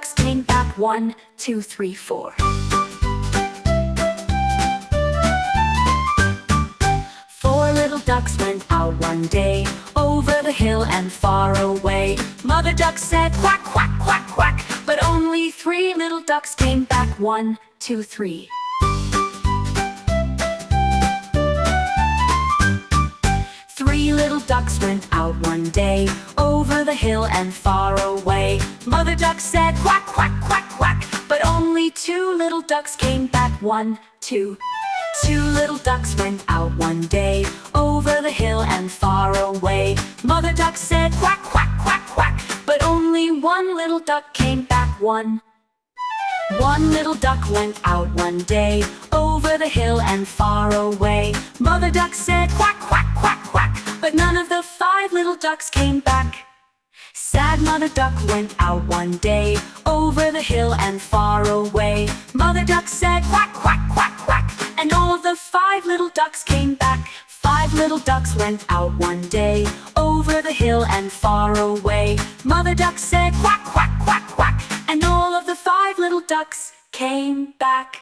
ducks came back. 1, 2, 3, 4. 4 little ducks went out one day, over the hill and far away. Mother duck said quack, quack, quack, quack, but only 3 little ducks came back. 1, 2, 3. 3 little ducks went out one day, over the hill and far away. Mother duck said quack, quack, quack, quack, but only 2 little ducks came back. 1, 2. 2 little ducks went out one day, over the hill and far away. Mother duck said quack, quack, quack, quack, but only 1 little duck came back. 1 little duck went out one day, over the hill and far away. Mother duck said quack, quack, quack, quack, but none of the 5 little ducks came back. Sad mother duck went out one day, over the hill and far away. Mother duck said quack, quack, quack, quack, and all of the 5 little ducks came back. 5 little ducks went out one day, over the hill and far away. Mother duck said quack,